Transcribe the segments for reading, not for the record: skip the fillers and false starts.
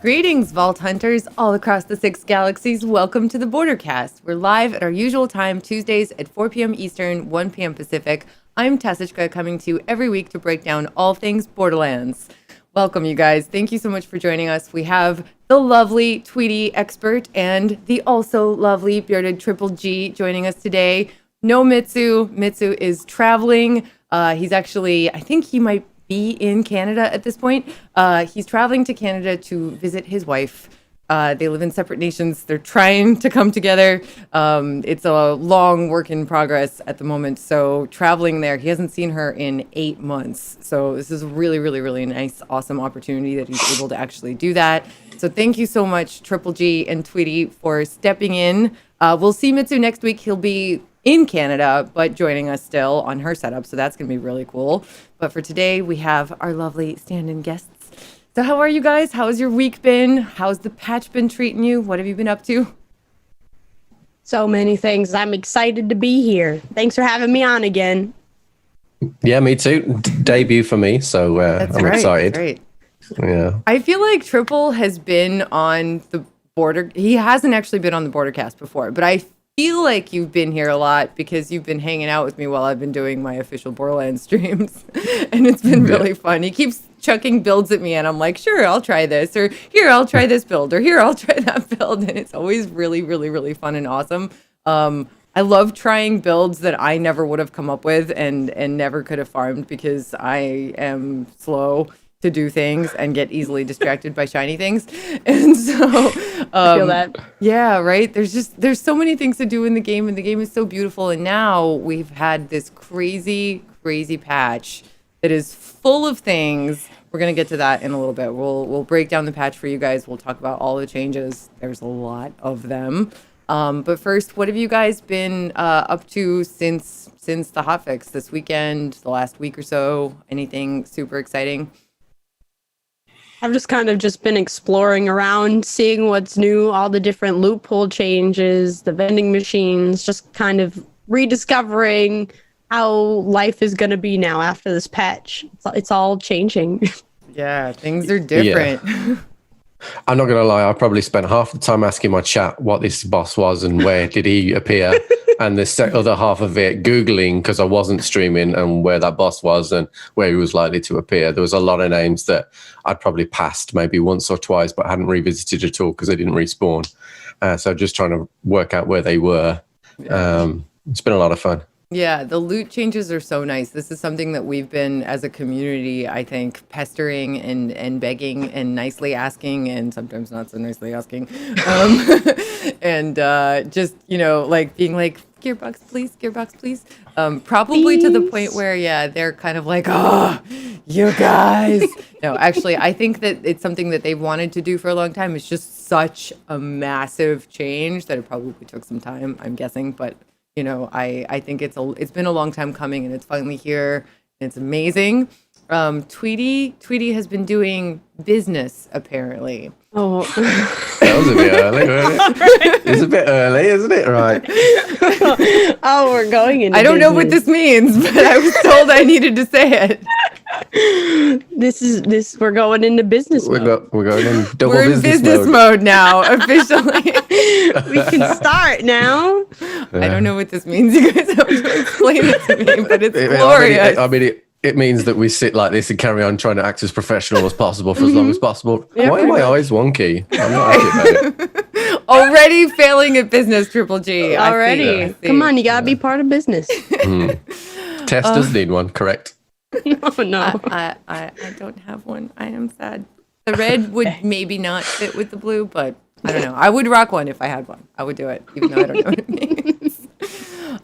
Greetings, Vault Hunters all across the 6 galaxies. Welcome to the Bordercast. We're live at our usual time, Tuesdays at 4 p.m. Eastern, 1 p.m. Pacific. I'm Tessichka, coming to you every week to break down all things Borderlands. Welcome, you guys. Thank you so much for joining us. We have the lovely TweetyExpert and the also lovely bearded Triple G joining us today. No Mitsu. Mitsu is traveling. He's actually, I think he might be in Canada at this point. He's traveling to Canada to visit his wife. They live in separate nations. They're trying to come together. It's a long work in progress at the moment. So traveling there, he hasn't seen her in 8 months. So this is a really, really, really nice, awesome opportunity that he's able to actually do that. So thank you so much, Triple G and Tweety, for stepping in. We'll see Mitsu next week. He'll be in Canada, but joining us still on her setup. So that's going to be really cool. But for today, we have our lovely stand-in guests. So how are you guys? How's your week been? How's the patch been treating you? What have you been up to? So many things. I'm excited to be here. Thanks for having me on again. Yeah, me too. Debut for me, so I'm excited. That's right. Yeah. I feel like Triple has been on the border. He hasn't actually been on the Bordercast before, but I feel like you've been here a lot because you've been hanging out with me while I've been doing my official Borderlands streams, and it's been really fun. He keeps chucking builds at me, and I'm like, sure, I'll try this, or here, I'll try this build, or here, I'll try that build, and it's always really, really, really fun and awesome. I love trying builds that I never would have come up with and never could have farmed because I am slow to do things and get easily distracted by shiny things. And so I feel that. Yeah, right. There's so many things to do in the game, and the game is so beautiful. And now we've had this crazy patch that is full of things. We're gonna get to that in a little bit. We'll break down the patch for you guys. We'll talk about all the changes. There's a lot of them. But first, what have you guys been up to since the hotfix this weekend, the last week or so? Anything super exciting? I've just kind of been exploring around, seeing what's new, all the different loophole changes, the vending machines, just kind of rediscovering how life is going to be now after this patch. It's all changing. Yeah, things are different. Yeah. I'm not going to lie, I probably spent half the time asking my chat what this boss was and where did he appear, and the other half of it Googling, because I wasn't streaming, and where that boss was and where he was likely to appear. There was a lot of names that I'd probably passed maybe once or twice, but hadn't revisited at all because they didn't respawn. So just trying to work out where they were. It's been a lot of fun. Yeah, the loot changes are so nice. This is something that we've been, as a community, I think, pestering and begging and nicely asking, and sometimes not so nicely asking. And just, like being like, Gearbox, please. Probably to the point where, yeah, they're kind of like, oh, you guys. No, actually, I think that it's something that they've wanted to do for a long time. It's just such a massive change that it probably took some time, I'm guessing, but I think it's been a long time coming, and it's finally here, and it's amazing. Tweety has been doing business, apparently. Oh, that was a bit early, wasn't it? It's a bit early, isn't it? Right. Oh, we're going into I don't know what this means, but I was told I needed to say it. We're going into business mode. We're going in double We're in business mode now, officially. We can start now. I don't know what this means. You guys have to explain it to me, but it's glorious. I mean, it means that we sit like this and carry on trying to act as professional as possible for as long as possible. Yeah, why are my eyes wonky? I'm not happy about it. Already failing at business, Triple G. Already. I see. Come on, you gotta be part of business. Testers need one, correct? No. I don't have one. I am sad. The red would maybe not fit with the blue, but I don't know. I would rock one if I had one. I would do it, even though I don't know what it means.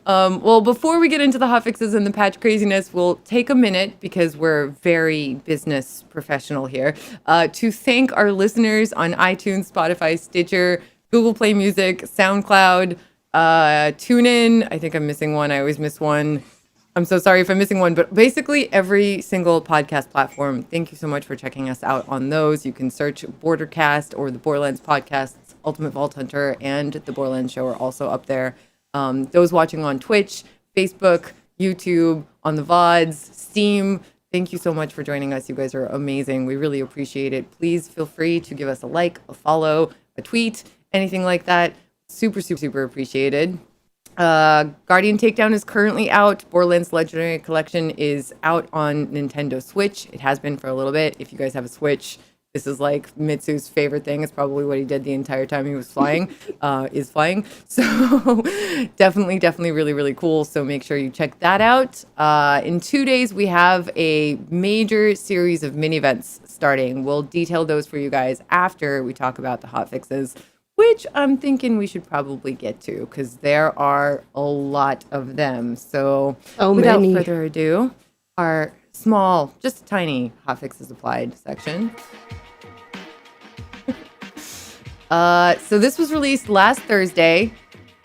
Well, before we get into the hotfixes and the patch craziness, we'll take a minute, because we're very business professional here, to thank our listeners on iTunes, Spotify, Stitcher, Google Play Music, SoundCloud, TuneIn. I think I'm missing one. I always miss one. I'm so sorry if I'm missing one, but basically every single podcast platform. Thank you so much for checking us out on those. You can search Bordercast or the Borderlands podcasts. Ultimate Vault Hunter and the Borderlands Show are also up there. Those watching on Twitch, Facebook, YouTube, on the VODs, Steam, Thank you so much for joining us. You guys are amazing. We really appreciate it. Please feel free to give us a like, a follow, a tweet, anything like that. Super, super, super appreciated. Guardian Takedown is currently out. Borderlands Legendary Collection is out on Nintendo Switch. It has been for a little bit. If you guys have a Switch, this is like Mitsu's favorite thing. It's probably what he did the entire time he was flying, is flying. So definitely really, really cool. So make sure you check that out. In 2 days, we have a major series of mini events starting. We'll detail those for you guys after we talk about the hotfixes, which I'm thinking we should probably get to because there are a lot of them. So without further ado, our small, just tiny hotfixes applied section. So this was released last Thursday,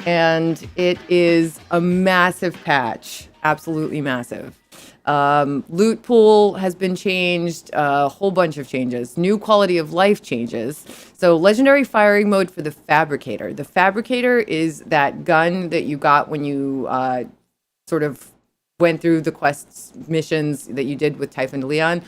and it is a massive patch, absolutely massive. Loot pool has been changed, a whole bunch of changes, new quality of life changes. So legendary firing mode for the Fabricator. The Fabricator is that gun that you got when you sort of went through the quests missions that you did with Typhon de Leon.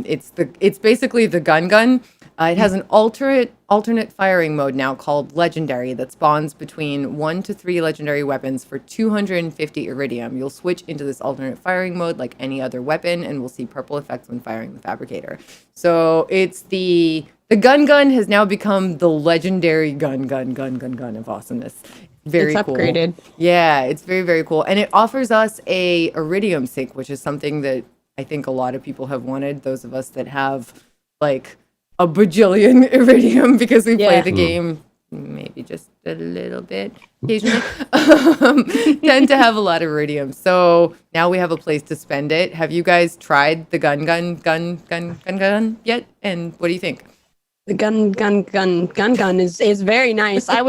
It's basically the gun. It has an alternate firing mode now called Legendary that spawns between 1 to 3 legendary weapons for 250 iridium. You'll switch into this alternate firing mode like any other weapon, and we'll see purple effects when firing the Fabricator. So it's the gun has now become the legendary gun of awesomeness. Very it's cool. Upgraded. Yeah, it's very, very cool. And it offers us a iridium sync, which is something that I think a lot of people have wanted. Those of us that have like a bajillion iridium because we play the game maybe just a little bit occasionally, tend to have a lot of iridium. So now we have a place to spend it. Have you guys tried the gun yet? And what do you think? The gun is very nice. I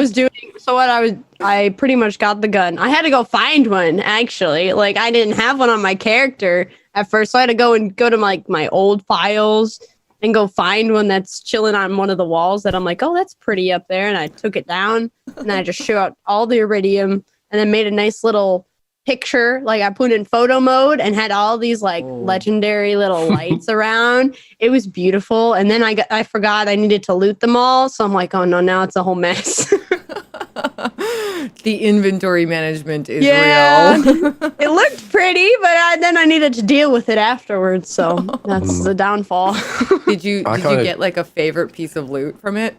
pretty much got the gun. I had to go find one actually. Like I didn't have one on my character at first, so I had to go to my old files and go find one that's chilling on one of the walls that I'm like, oh, that's pretty up there. And I took it down and I just shot all the iridium and then made a nice little picture. Like I put in photo mode and had all these like legendary little lights around. It was beautiful. And then I forgot I needed to loot them all. So I'm like, oh no, now it's a whole mess. The inventory management is real. It looked pretty, but then I needed to deal with it afterwards. So that's the downfall. Did you get like a favorite piece of loot from it?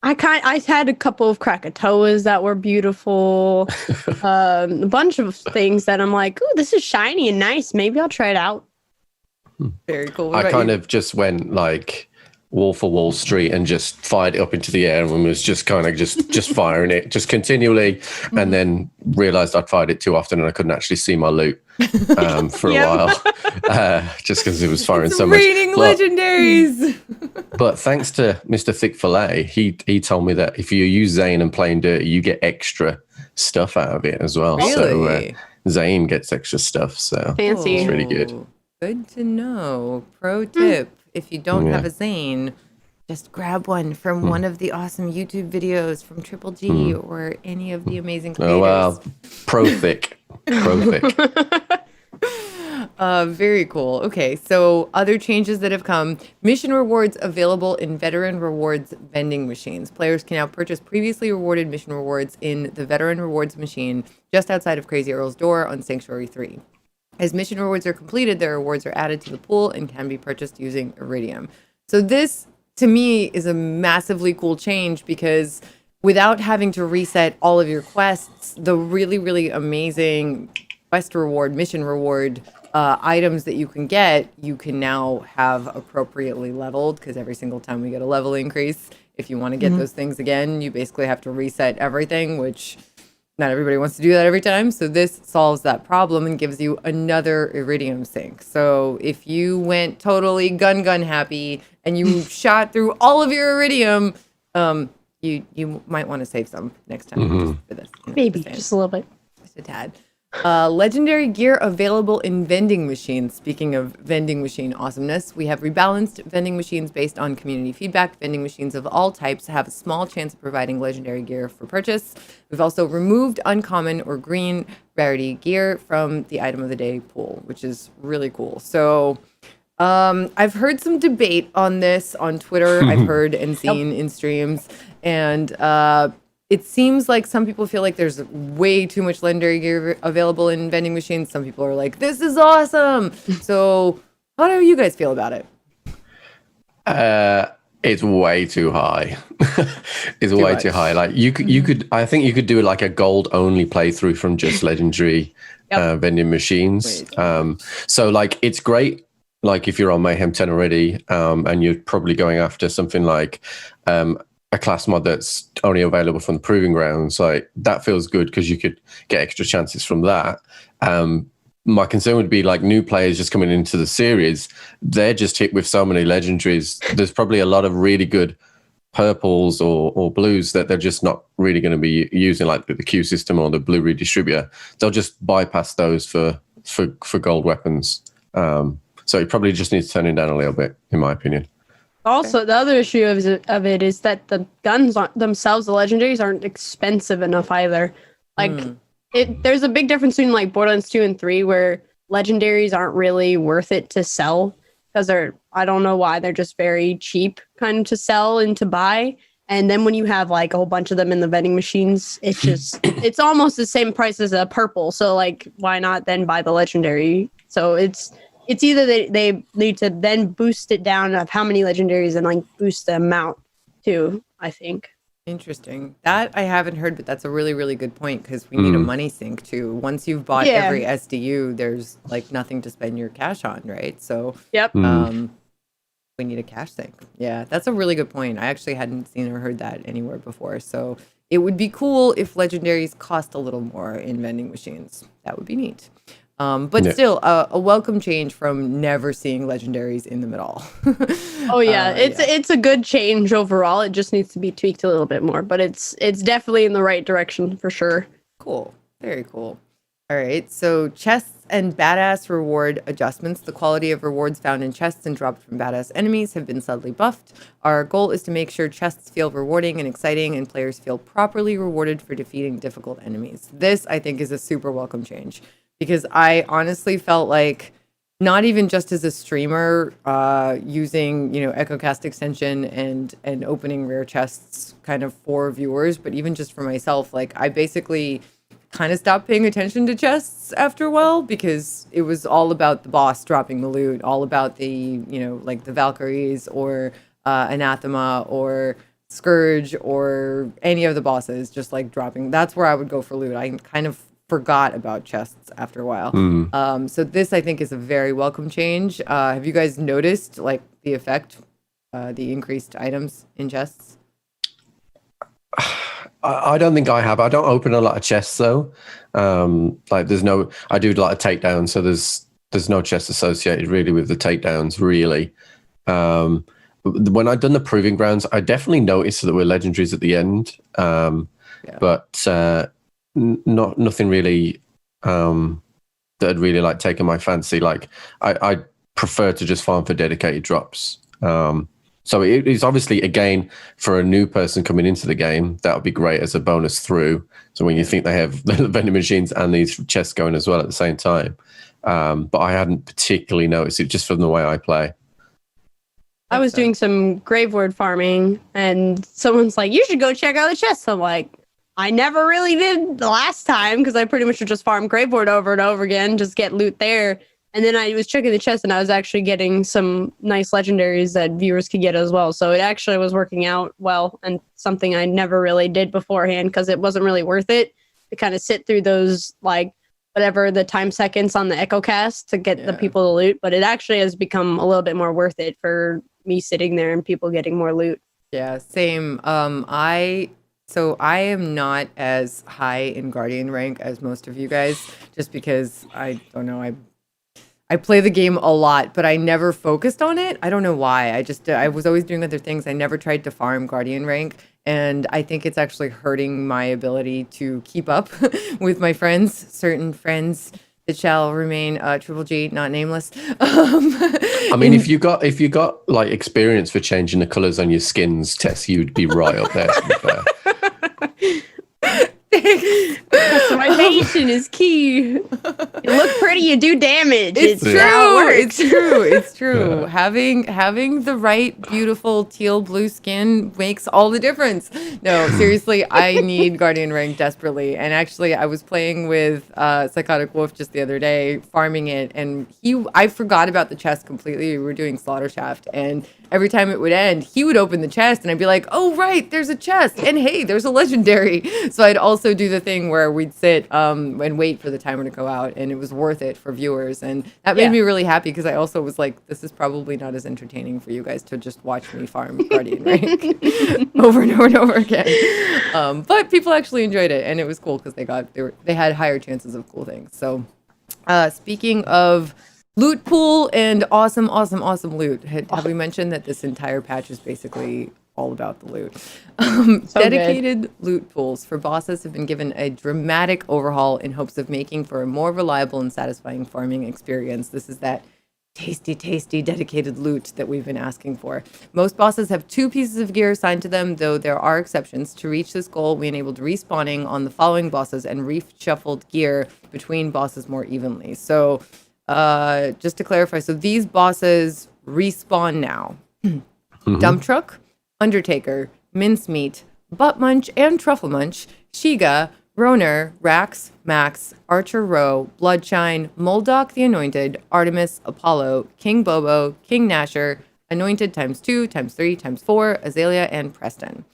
I had a couple of Krakatoas that were beautiful. A bunch of things that I'm like, oh, this is shiny and nice. Maybe I'll try it out. Very cool. I kind of just went like Wolf for Wall Street and just fired it up into the air and was just kind of just firing it just continually, and then realized I'd fired it too often and I couldn't actually see my loot for a while, just because it was firing so much. Raining legendaries. But thanks to Mr. Thick Fillet, he told me that if you use Zane and Plain Dirty, you get extra stuff out of it as well. Really? So Zane gets extra stuff. So fancy. It's really good. Good to know. Pro tip. If you don't have a Zane, just grab one from one of the awesome YouTube videos from Triple G or any of the amazing creators. Oh, wow. Pro thick. Very cool. Okay, so other changes that have come. Mission rewards available in Veteran Rewards vending machines. Players can now purchase previously rewarded mission rewards in the Veteran Rewards machine just outside of Crazy Earl's door on Sanctuary 3. As mission rewards are completed, their rewards are added to the pool and can be purchased using Iridium. So this, to me, is a massively cool change because without having to reset all of your quests, the really, really amazing quest reward, mission reward items that you can now have appropriately leveled, because every single time we get a level increase, if you want to get those things again, you basically have to reset everything, which not everybody wants to do that every time. So this solves that problem and gives you another Iridium sync. So if you went totally gun happy and you shot through all of your Iridium, you might want to save some next time for this. Maybe just a little bit. Just a tad. Legendary gear available in vending machines. Speaking of vending machine awesomeness, we have rebalanced vending machines based on community feedback. Vending machines of all types have a small chance of providing legendary gear for purchase. We've also removed uncommon or green rarity gear from the item of the day pool, which is really cool. So I've heard some debate on this on Twitter. I've heard and seen in streams, and it seems like some people feel like there's way too much legendary gear available in vending machines. Some people are like, "This is awesome." So, how do you guys feel about it? It's way too high. It's way too high. Like you could, I think you could do like a gold only playthrough from just legendary vending machines. So like it's great. Like if you're on Mayhem 10 already, and you're probably going after something like a class mod that's only available from the Proving Grounds, like that feels good because you could get extra chances from that. My concern would be like new players just coming into the series. They're just hit with so many legendaries. There's probably a lot of really good purples or blues that they're just not really going to be using, like the Q system or the blue redistributor. They'll just bypass those for gold weapons. So you probably just need to turn it down a little bit, in my opinion. Also, the other issue of it is that the guns themselves, the legendaries, aren't expensive enough either. Like, there's a big difference between like Borderlands 2 and 3, where legendaries aren't really worth it to sell because I don't know why, they're just very cheap kind of to sell and to buy. And then when you have like a whole bunch of them in the vending machines, it's almost the same price as a purple. So like, why not then buy the legendary? So it's either they need to then boost it down of how many legendaries and like boost the amount too, I think. Interesting. That I haven't heard, but that's a really, really good point because we need a money sink too. Once you've bought every SDU, there's like nothing to spend your cash on, right? So we need a cash sink. Yeah, that's a really good point. I actually hadn't seen or heard that anywhere before. So it would be cool if legendaries cost a little more in vending machines. That would be neat. But still, a welcome change from never seeing legendaries in them at all. It's a good change overall. It just needs to be tweaked a little bit more, but it's definitely in the right direction for sure. Cool. Very cool. All right. So chests and badass reward adjustments. The quality of rewards found in chests and dropped from badass enemies have been subtly buffed. Our goal is to make sure chests feel rewarding and exciting and players feel properly rewarded for defeating difficult enemies. This, I think, is a super welcome change. Because I honestly felt like, not even just as a streamer, using Echocast extension and opening rare chests kind of for viewers, but even just for myself, like I basically kind of stopped paying attention to chests after a while because it was all about the boss dropping the loot, all about the like the Valkyries or Anathema or Scourge or any of the bosses just like dropping. That's where I would go for loot. I kind of forgot about chests after a while. So this, I think, is a very welcome change. Have you guys noticed like the effect, the increased items in chests? I don't think I have. I don't open a lot of chests though. Like I do a lot of takedowns, so there's no chest associated really with the takedowns really. When I'd done the Proving Grounds, I definitely noticed that there were legendaries at the end. But nothing really that had really like taken my fancy. Like I prefer to just farm for dedicated drops. So it is obviously, again, for a new person coming into the game, that would be great as a bonus through. So when you think they have the vending machines and these chests going as well at the same time. But I hadn't particularly noticed it just from the way I play. I was doing some graveward farming and someone's like, you should go check out the chests. I'm like, I never really did the last time because I pretty much would just farm graveward over and over again, just get loot there. And then I was checking the chest and I was actually getting some nice legendaries that viewers could get as well. So it actually was working out well and something I never really did beforehand because it wasn't really worth it to kind of sit through those, like, whatever the time seconds on the Echocast to get the people to loot. But it actually has become a little bit more worth it for me sitting there and people getting more loot. Yeah, same. So I am not as high in Guardian rank as most of you guys, just because I don't know, I play the game a lot, but I never focused on it. I don't know why. I was always doing other things. I never tried to farm Guardian rank. And I think it's actually hurting my ability to keep up with my friends, certain friends that shall remain Triple G, not nameless. I mean, if you got like experience for changing the colors on your skins, Tess, you'd be right up there, to be fair. Customization is key. You look pretty, you do damage. It's true. How it works. It's true. Yeah. Having the right beautiful teal blue skin makes all the difference. No, seriously, I need Guardian rank desperately. And actually, I was playing with Psychotic Wolf just the other day, farming it, and I forgot about the chest completely. We were doing Slaughter Shaft, and every time it would end, he would open the chest, and I'd be like, "Oh right, there's a chest, and hey, there's a legendary." So I'd also do the thing where we'd sit and wait for the timer to go out, and it was worth it for viewers, and that made me really happy because I also was like, "This is probably not as entertaining for you guys to just watch me farm Guardian rank over and over and over again." But people actually enjoyed it, and it was cool because they had higher chances of cool things. So, speaking of loot pool and awesome loot. Have we mentioned that this entire patch is basically all about the loot? Dedicated loot pools for bosses have been given a dramatic overhaul in hopes of making for a more reliable and satisfying farming experience. This is that tasty dedicated loot that we've been asking for. Most bosses have 2 pieces of gear assigned to them, though there are exceptions. To reach this goal, we enabled respawning on the following bosses and reshuffled gear between bosses more evenly. So just to clarify, so these bosses respawn now. Dump Truck, Undertaker, Mincemeat, Butt Munch and Truffle Munch, Shiga, Roner, Rax, Max, Archer Row, Bloodshine, Moldoc the Anointed, Artemis, Apollo, King Bobo, King Nasher, Anointed ×2, ×3, ×4, Azalea, and Preston.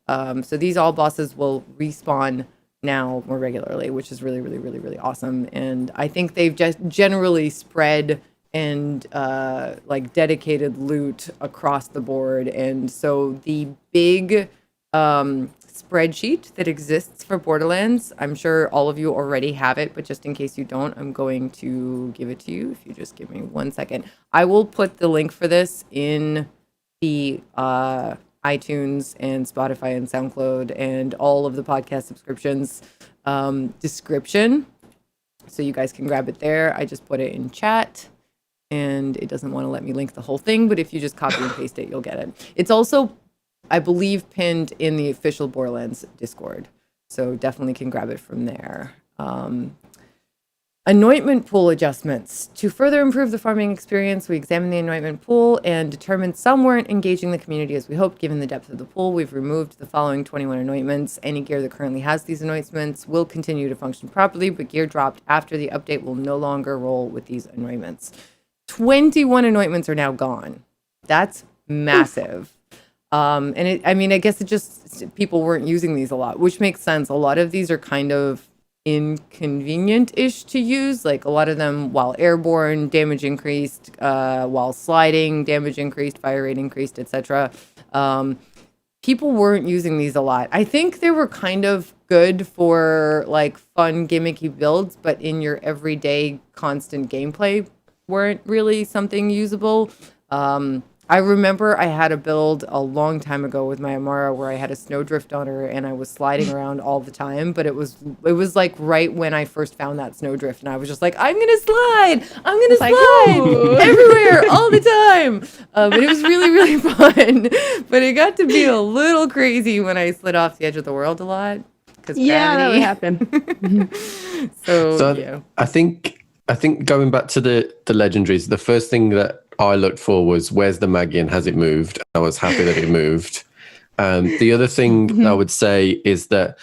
So these all bosses will respawn now more regularly, which is really awesome. And I think they've just generally spread and like dedicated loot across the board. And so the big spreadsheet that exists for Borderlands, I'm sure all of you already have it, but just in case you don't, I'm going to give it to you. If you just give me 1 second, I will put the link for this in the iTunes and Spotify and SoundCloud and all of the podcast subscriptions description, so you guys can grab it there. I just put it in chat, and it doesn't want to let me link the whole thing, but if you just copy and paste it, you'll get it. It's also, I believe, pinned in the official Borderlands Discord, so definitely can grab it from there. Anointment pool adjustments. To further improve the farming experience, we examined the anointment pool and determined some weren't engaging the community as we hoped. Given the depth of the pool, we've removed the following 21 anointments. Any gear that currently has these anointments will continue to function properly, but gear dropped after the update will no longer roll with these anointments. 21 anointments are now gone. That's massive. And I guess it just, people weren't using these a lot, which makes sense. A lot of these are kind of inconvenient-ish to use. Like a lot of them, while airborne, damage increased, while sliding, damage increased, fire rate increased, etc. People weren't using these a lot. I think they were kind of good for like fun gimmicky builds, but in your everyday constant gameplay weren't really something usable. I remember I had a build a long time ago with my Amara where I had a snowdrift on her and I was sliding around all the time, but it was like right when I first found that snowdrift, and I was just like, I'm gonna slide everywhere all the time. But it was really fun. But it got to be a little crazy when I slid off the edge of the world a lot. That would happen. So yeah. I think going back to the legendaries, the first thing that I looked for was, where's the Magian? Has it moved? I was happy that it moved. The other thing I would say is that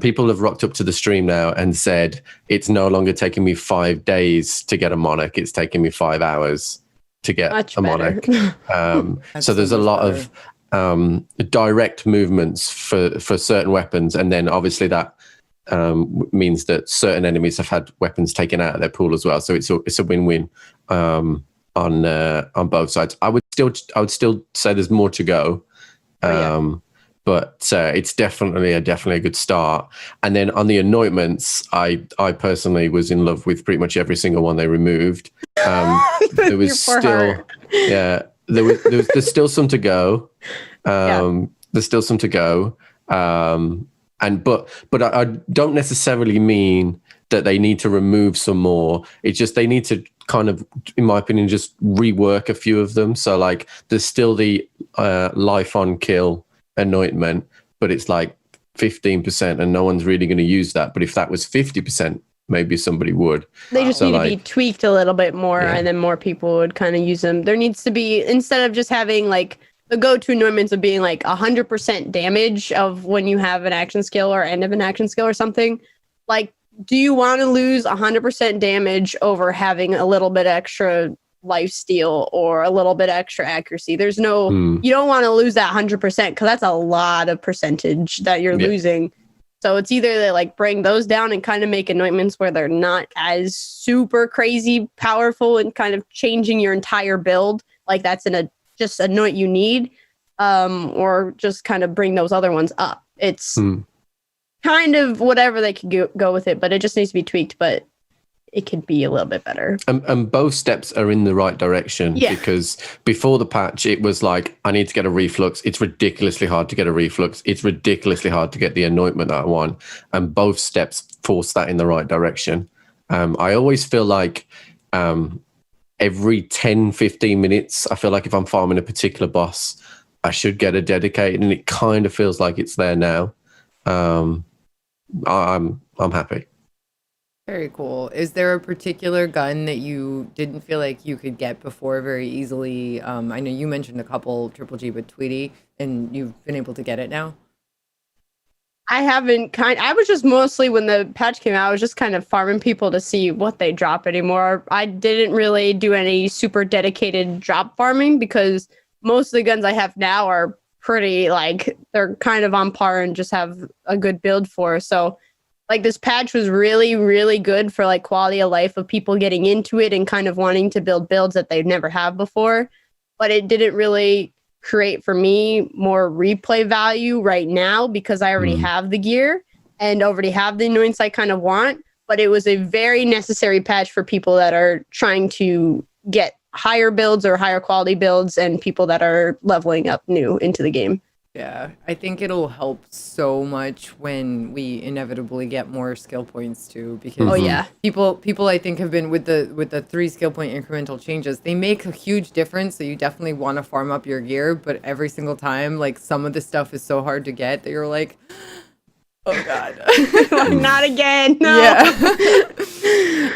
people have rocked up to the stream now and said it's no longer taking me 5 days to get a monarch. It's taking me 5 hours to get a monarch. So there's a lot of direct movements for certain weapons. And then obviously that means that certain enemies have had weapons taken out of their pool as well. So it's a win-win. On both sides. I would still say there's more to go, but it's definitely a good start. And then on the anointments, I personally was in love with pretty much every single one they removed. There was still there's still some to go. There's still some to go. But I don't necessarily mean that they need to remove some more. It's just they need to kind of, in my opinion, just rework a few of them. So like there's still the life on kill anointment, but it's like 15% and no one's really going to use that. But if that was 50%, maybe somebody would. They just need to be tweaked a little bit more, and then more people would kind of use them. There needs to be, instead of just having like the go-to anointments of being like 100% damage of when you have an action skill or end of an action skill or something, like, do you want to lose 100% damage over having a little bit extra life steal or a little bit extra accuracy? There's no, you don't want to lose that 100% because that's a lot of percentage that you're losing. So it's either they like bring those down and kind of make anointments where they're not as super crazy powerful and kind of changing your entire build. Like that's just anoint you need, or just kind of bring those other ones up. It's kind of whatever they could go with it, but it just needs to be tweaked, but it could be a little bit better. And both steps are in the right direction, because before the patch, it was like, I need to get a reflux. It's ridiculously hard to get a reflux. It's ridiculously hard to get the anointment that I want. And both steps force that in the right direction. I always feel like every 10, 15 minutes, I feel like if I'm farming a particular boss, I should get a dedicated, and it kind of feels like it's there now. I'm happy. Very cool. Is there a particular gun that you didn't feel like you could get before very easily? I know you mentioned a couple Triple G with Tweety, and you've been able to get it now. I haven't I was just mostly, when the patch came out, I was just kind of farming people to see what they drop anymore. I didn't really do any super dedicated drop farming because most of the guns I have now are pretty, like, they're kind of on par and just have a good build for. So like this patch was really, really good for like quality of life of people getting into it and kind of wanting to build builds that they've never have before. But it didn't really create for me more replay value right now because I already have the gear and already have the anointments I kind of want. But it was a very necessary patch for people that are trying to get higher builds or higher quality builds and people that are leveling up new into the game. Yeah, I think it'll help so much when we inevitably get more skill points too, because people I think have been with the 3 skill point incremental changes. They make a huge difference, so you definitely want to farm up your gear, but every single time, like, some of the stuff is so hard to get that you're like, oh god, not again. No. Yeah.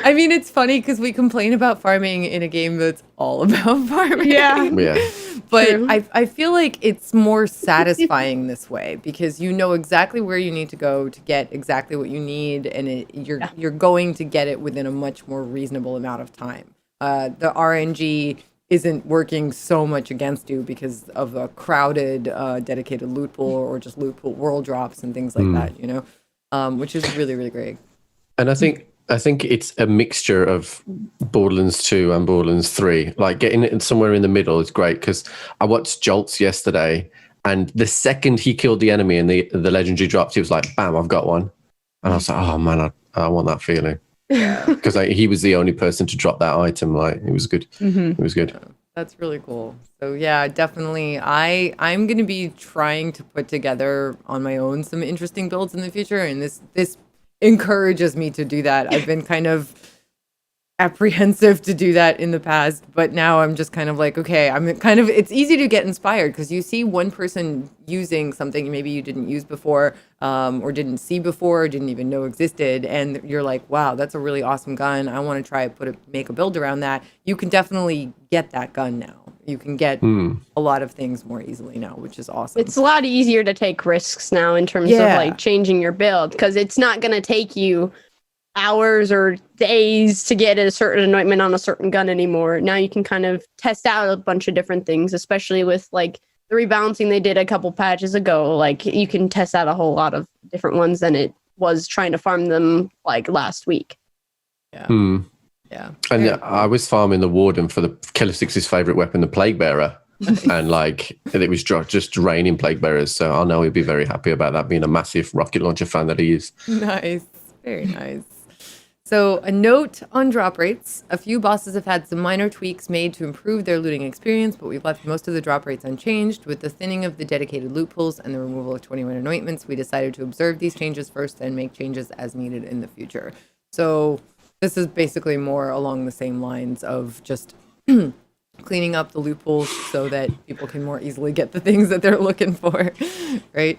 I mean, it's funny because we complain about farming in a game that's all about farming. Yeah. But I feel like it's more satisfying this way because you know exactly where you need to go to get exactly what you need, and you're going to get it within a much more reasonable amount of time. The RNG isn't working so much against you because of a crowded dedicated loot pool or just loot pool world drops and things like that, you know, which is really, really great. And I think it's a mixture of Borderlands 2 and Borderlands 3. Like, getting it somewhere in the middle is great, because I watched Jolts yesterday, and the second he killed the enemy and the legendary dropped, he was like, bam, I've got one. And I was like, oh man, I want that feeling. Because he was the only person to drop that item. Like, it was good. It was good. That's really cool. So yeah, definitely. I'm going to be trying to put together on my own some interesting builds in the future, and this encourages me to do that. I've been kind of apprehensive to do that in the past, but now I'm just kind of like, okay, it's easy to get inspired because you see one person using something maybe you didn't use before, or didn't see before, or didn't even know existed, and you're like, wow, that's a really awesome gun. I want to try make a build around that. You can definitely get that gun now. You can get a lot of things more easily now, which is awesome. It's a lot easier to take risks now in terms of like changing your build, because it's not going to take you hours or days to get a certain anointment on a certain gun anymore. Now you can kind of test out a bunch of different things, especially with like the rebalancing they did a couple patches ago. Like, you can test out a whole lot of different ones than it was trying to farm them like last week. Yeah. Yeah. And I was farming the Warden for the Killer 6's favorite weapon, the Plague Bearer. And like, it was just raining Plague Bearers. So I know he'd be very happy about that, being a massive rocket launcher fan that he is. Nice. Very nice. So, a note on drop rates. A few bosses have had some minor tweaks made to improve their looting experience, but we've left most of the drop rates unchanged. With the thinning of the dedicated loot pools and the removal of 21 anointments, we decided to observe these changes first and make changes as needed in the future. So, this is basically more along the same lines of just cleaning up the loot pools so that people can more easily get the things that they're looking for, right?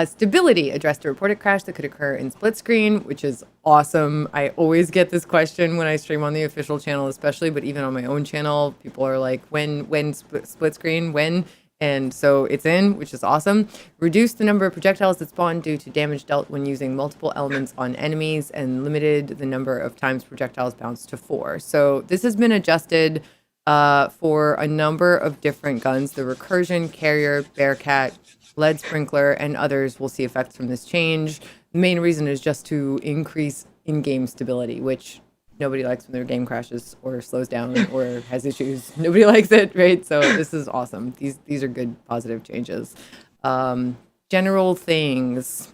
Stability addressed a reported crash that could occur in split screen, which is awesome. I always get this question when I stream on the official channel, especially, but even on my own channel, people are like, when split screen, when? And so it's in, which is awesome. Reduced the number of projectiles that spawn due to damage dealt when using multiple elements on enemies, and limited the number of times projectiles bounce to 4. So this has been adjusted for a number of different guns. The Recursion, Carrier, Bearcat, Lead Sprinkler, and others will see effects from this change. The main reason is just to increase in-game stability, which nobody likes when their game crashes or slows down or has issues. Nobody likes it, right? So this is awesome. These are good, positive changes. General things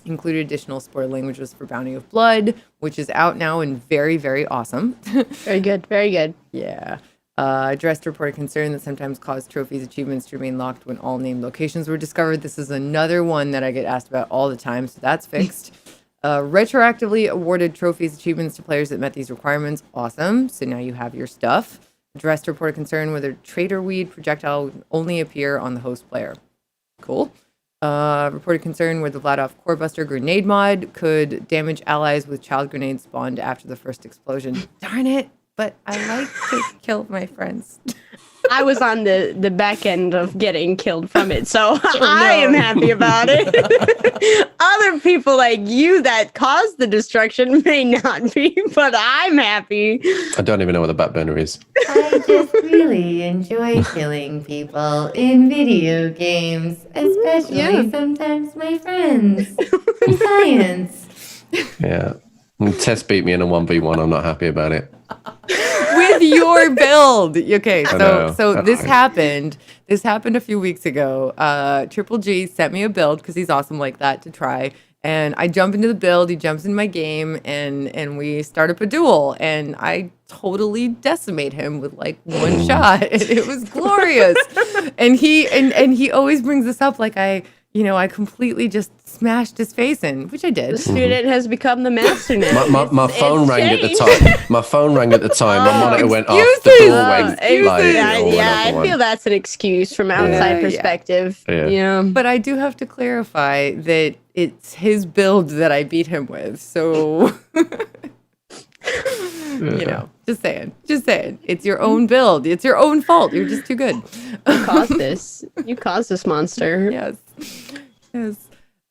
included additional spoiler languages for Bounty of Blood, which is out now and very, very awesome. Very good. Very good. Yeah. Addressed reported concern that sometimes caused trophies achievements to remain locked when all named locations were discovered. This is another one that I get asked about all the time, so that's fixed. Retroactively awarded trophies achievements to players that met these requirements. Awesome. So now you have your stuff. Addressed reported concern whether Traitor Weed projectile would only appear on the host player. Cool. Reported concern where the Vladoff Corebuster grenade mod could damage allies with child grenades spawned after the first explosion. Darn it. But I like to kill my friends. I was on the back end of getting killed from it, so I am happy about it. Other people like you that caused the destruction may not be, but I'm happy. I don't even know what the back burner is. I just really enjoy killing people in video games, especially sometimes my friends. For science. Yeah. And Tess beat me in a 1v1. I'm not happy about it. With your build. Okay, so this know. happened. This happened a few weeks ago. Triple G sent me a build because he's awesome like that to try. And I jump into the build, he jumps in my game, and we start up a duel. And I totally decimate him with like one shot. And it was glorious. and he always brings this up like I completely just smashed his face in, which I did. The student has become the master now. My phone rang at the time. My phone rang at the time. My monitor went off. The Excuses. door went. I feel that's an excuse from outside perspective. Yeah. But I do have to clarify that it's his build that I beat him with. So, just saying. It's your own build. It's your own fault. You're just too good. You caused this. You caused this monster. Yes.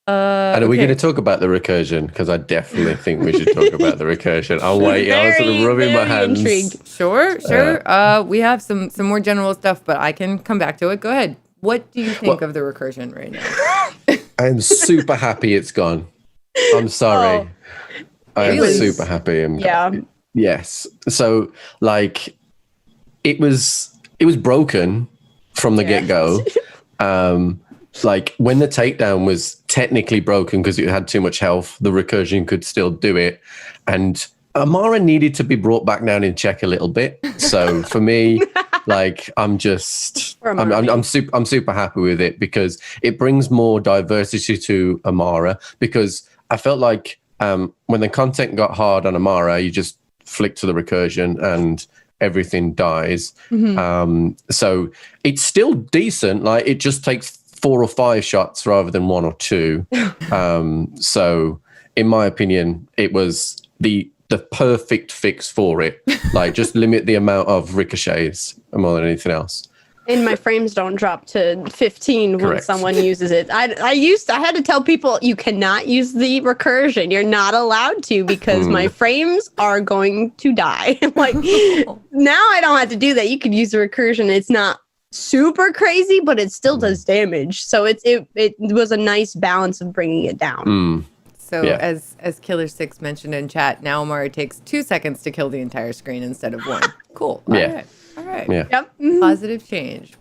And are we going to talk about the recursion? Because I definitely think we should talk about the recursion. I'll wait. I was sort of rubbing my hands. Intrigued. Sure. We have some more general stuff, but I can come back to it. Go ahead. What do you think of the recursion right now? I'm super happy it's gone. I'm sorry. I'm super happy. Yes. So, like, it was broken from the get-go. Like, when the takedown was technically broken because it had too much health, the recursion could still do it. And Amara needed to be brought back down in check a little bit. So for me, like, I'm super happy with it because it brings more diversity to Amara, because I felt like when the content got hard on Amara, you just flick to the recursion and everything dies. So it's still decent. Like, it just takes 4 or 5 shots rather than 1 or 2. So in my opinion, it was the perfect fix for it. Like, just limit the amount of ricochets more than anything else. And my frames don't drop to 15 when Correct. someone uses it. I had to tell people you cannot use the recursion. You're not allowed to because my frames are going to die. Like, now I don't have to do that. You could use the recursion. It's not super crazy, but it still does damage. So it was a nice balance of bringing it down. So as Killer 6 mentioned in chat, now Amara takes 2 seconds to kill the entire screen instead of 1. Cool. All right. Yeah. Yep. Positive change.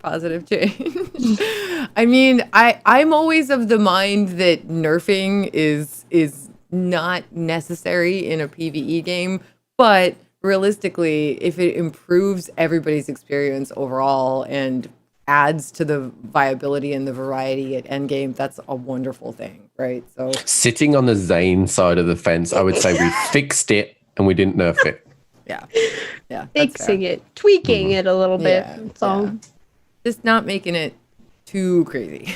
I mean, I'm always of the mind that nerfing is not necessary in a PvE game, but realistically, if it improves everybody's experience overall and adds to the viability and the variety at endgame, that's a wonderful thing, right? So Sitting on the Zane side of the fence, I would say we fixed it and we didn't nerf it. yeah, that's Fixing fair. it, tweaking it a little bit. Yeah, That's all. yeah. Just not making it too crazy.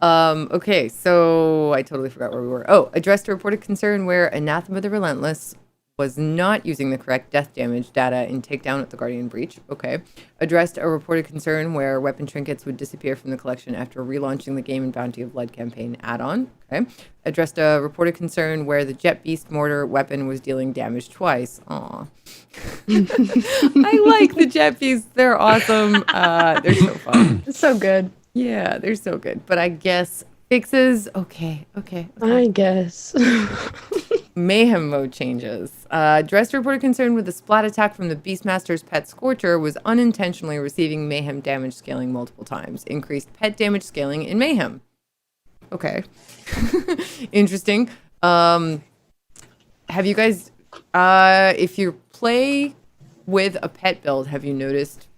Okay, so I totally forgot where we were. Oh, addressed a reported concern where Anathema the Relentless was not using the correct death damage data in Takedown at the Guardian Breach. Okay. Addressed a reported concern where weapon trinkets would disappear from the collection after relaunching the Game and Bounty of Blood campaign add-on. Okay. Addressed a reported concern where the Jet Beast mortar weapon was dealing damage twice. Aw. I like the Jet Beasts. They're awesome. They're so fun. It's so good. Yeah, they're so good. But I guess fixes. Okay. I guess. Mayhem mode changes. Dressed reported concern with the splat attack from the Beastmaster's pet Scorcher was unintentionally receiving Mayhem damage scaling multiple times. Increased pet damage scaling in Mayhem. Okay. Interesting. Have you guys, if you play with a pet build, have you noticed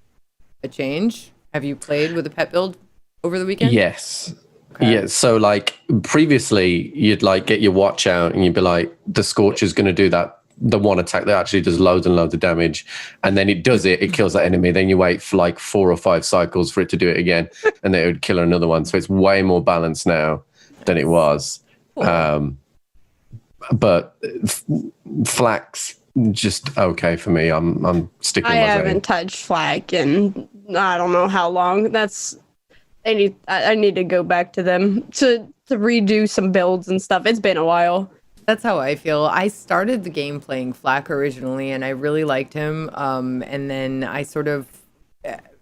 a change? Have you played with a pet build over the weekend? Yes. Okay. Yeah. So like previously you'd like get your watch out and you'd be like, the Scorcher's going to do that. The one attack that actually does loads and loads of damage. And then it does it kills that enemy. Then you wait for like 4 or 5 cycles for it to do it again. And then it would kill another one. So it's way more balanced now than it was. Cool. But Flax just okay for me. I'm sticking I with my haven't Zane. touched Flag in I don't know how long. I need to go back to them to redo some builds and stuff. It's been a while. That's how I feel. I started the game playing Flack originally, and I really liked him. And then I sort of,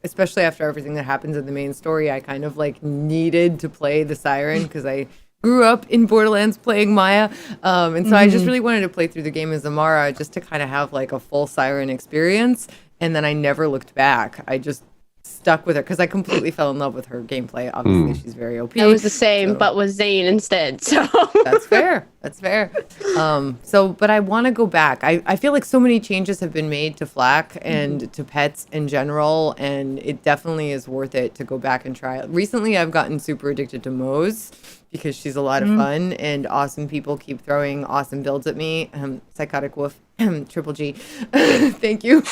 especially after everything that happens in the main story, I kind of like needed to play the Siren because I grew up in Borderlands playing Maya. And so I just really wanted to play through the game as Amara just to kind of have like a full Siren experience. And then I never looked back. I just stuck with her because I completely fell in love with her gameplay. Obviously, she's very OP. It was the same, so- but with Zane instead. So That's fair. But I want to go back. I feel like so many changes have been made to Flack and to pets in general, and it definitely is worth it to go back and try it. Recently, I've gotten super addicted to Mose because she's a lot of fun, and awesome people keep throwing awesome builds at me. Psychotic Wolf, Triple G. Thank you.